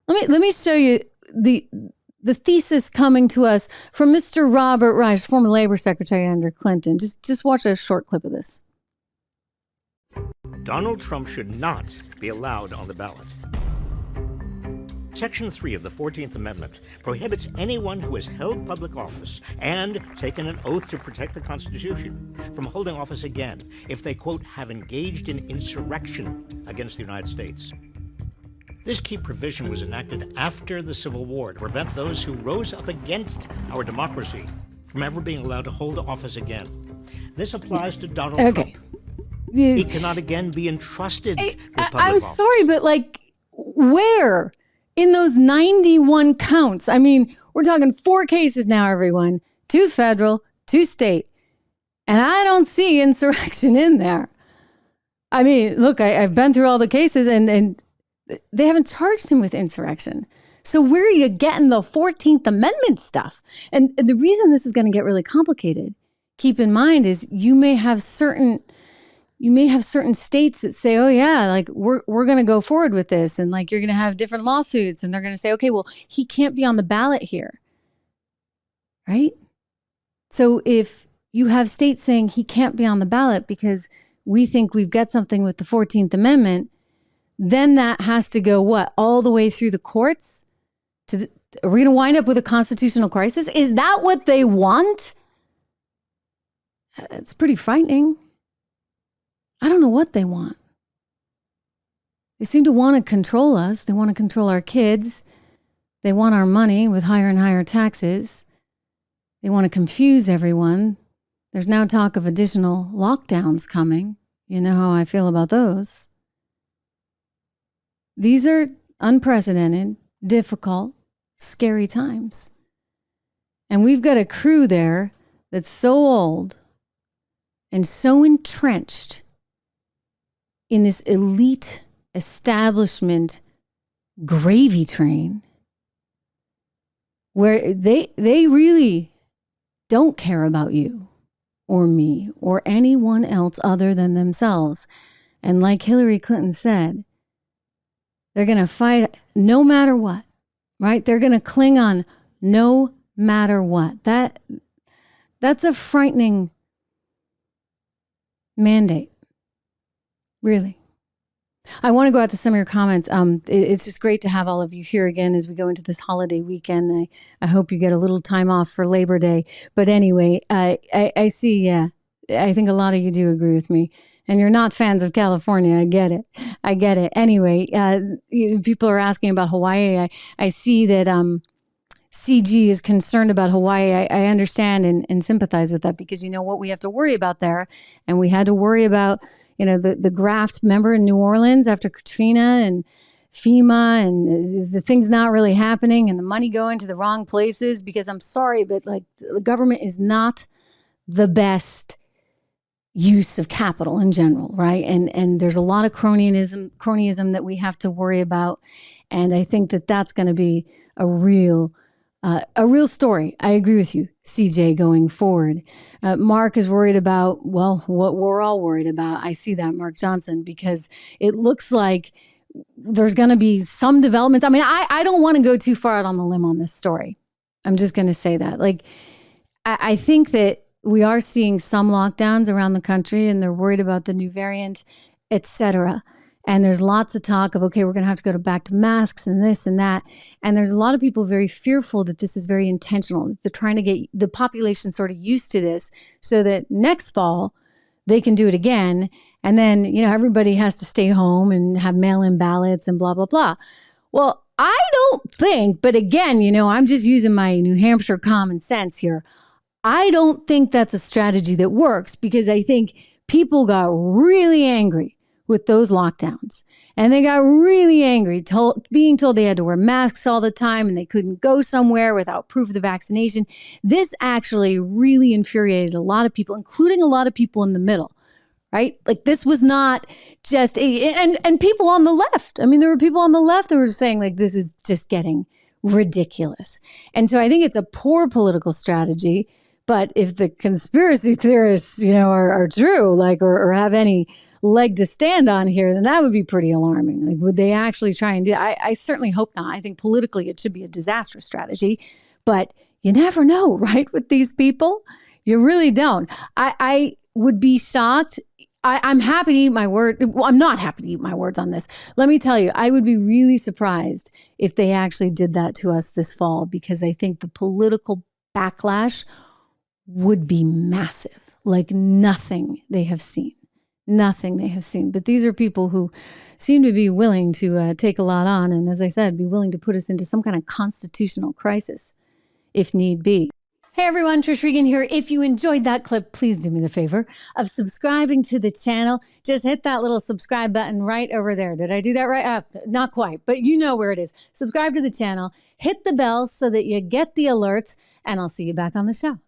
Let me show you the thesis coming to us from Mr. Robert Reich, former Labor Secretary under Clinton. Just watch a short clip of this. Donald Trump should not be allowed on the ballot. Section 3 of the 14th Amendment prohibits anyone who has held public office and taken an oath to protect the Constitution from holding office again if they, quote, have engaged in insurrection against the United States. This key provision was enacted after the Civil War to prevent those who rose up against our democracy from ever being allowed to hold office again. This applies to Donald Trump. He cannot again be entrusted with public office. I'm sorry, but where? In those 91 counts. I mean, we're talking 4 cases now, everyone. 2 federal, 2 state. And I don't see insurrection in there. I mean, look, I've been through all the cases and they haven't charged him with insurrection. So where are you getting the 14th Amendment stuff? And the reason this is going to get really complicated, keep in mind, is you may have certain states that say, oh yeah, we're going to go forward with this. And you're going to have different lawsuits and they're going to say, okay, well, he can't be on the ballot here. Right? So if you have states saying he can't be on the ballot because we think we've got something with the 14th Amendment, then that has to go what? All the way through the courts? Are we going to wind up with a constitutional crisis? Is that what they want? It's pretty frightening. I don't know what they want. They seem to want to control us. They want to control our kids. They want our money with higher and higher taxes. They want to confuse everyone. There's now talk of additional lockdowns coming. You know how I feel about those. These are unprecedented, difficult, scary times. And we've got a crew there that's so old and so entrenched in this elite establishment gravy train where they really don't care about you or me or anyone else other than themselves. And like Hillary Clinton said, they're going to fight no matter what, right? They're going to cling on no matter what. That's a frightening mandate. Really. I want to go out to some of your comments. It's just great to have all of you here again as we go into this holiday weekend. I hope you get a little time off for Labor Day. But anyway, I see, yeah, I think a lot of you do agree with me. And you're not fans of California. I get it. Anyway, people are asking about Hawaii. I see that CG is concerned about Hawaii. I understand and sympathize with that because you know what we have to worry about there. And we had to worry about the graft, remember in New Orleans after Katrina and FEMA and the things not really happening and the money going to the wrong places because I'm sorry, but the government is not the best use of capital in general, right? And there's a lot of cronyism that we have to worry about. And I think that that's going to be a real story. I agree with you, CJ, going forward. Mark is worried about, well, what we're all worried about. I see that, Mark Johnson, because it looks like there's going to be some developments. I mean, I don't want to go too far out on the limb on this story. I'm just going to say that. I think that we are seeing some lockdowns around the country and they're worried about the new variant, et cetera. And there's lots of talk of, okay, we're going to have to go back to masks and this and that. And there's a lot of people very fearful that this is very intentional. They're trying to get the population sort of used to this so that next fall they can do it again. And then, everybody has to stay home and have mail-in ballots and blah, blah, blah. Well, I don't think, but again, I'm just using my New Hampshire common sense here. I don't think that's a strategy that works because I think people got really angry with those lockdowns. And they got really angry being told they had to wear masks all the time and they couldn't go somewhere without proof of the vaccination. This actually really infuriated a lot of people, including a lot of people in the middle, right? This was not just, and people on the left. I mean, there were people on the left that were saying this is just getting ridiculous. And so I think it's a poor political strategy. But if the conspiracy theorists, are true, or have any leg to stand on here, then that would be pretty alarming. Like, would they actually try and do? I certainly hope not. I think politically it should be a disastrous strategy, but you never know, right? With these people, you really don't. I would be shocked. I'm happy to eat my word. Well, I'm not happy to eat my words on this. Let me tell you, I would be really surprised if they actually did that to us this fall, because I think the political backlash would be massive, like nothing they have seen. Nothing they have seen. But these are people who seem to be willing to take a lot on. And as I said, be willing to put us into some kind of constitutional crisis if need be. Hey everyone, Trish Regan here. If you enjoyed that clip, please do me the favor of subscribing to the channel. Just hit that little subscribe button right over there. Did I do that right? Not quite, but you know where it is. Subscribe to the channel, hit the bell so that you get the alerts, and I'll see you back on the show.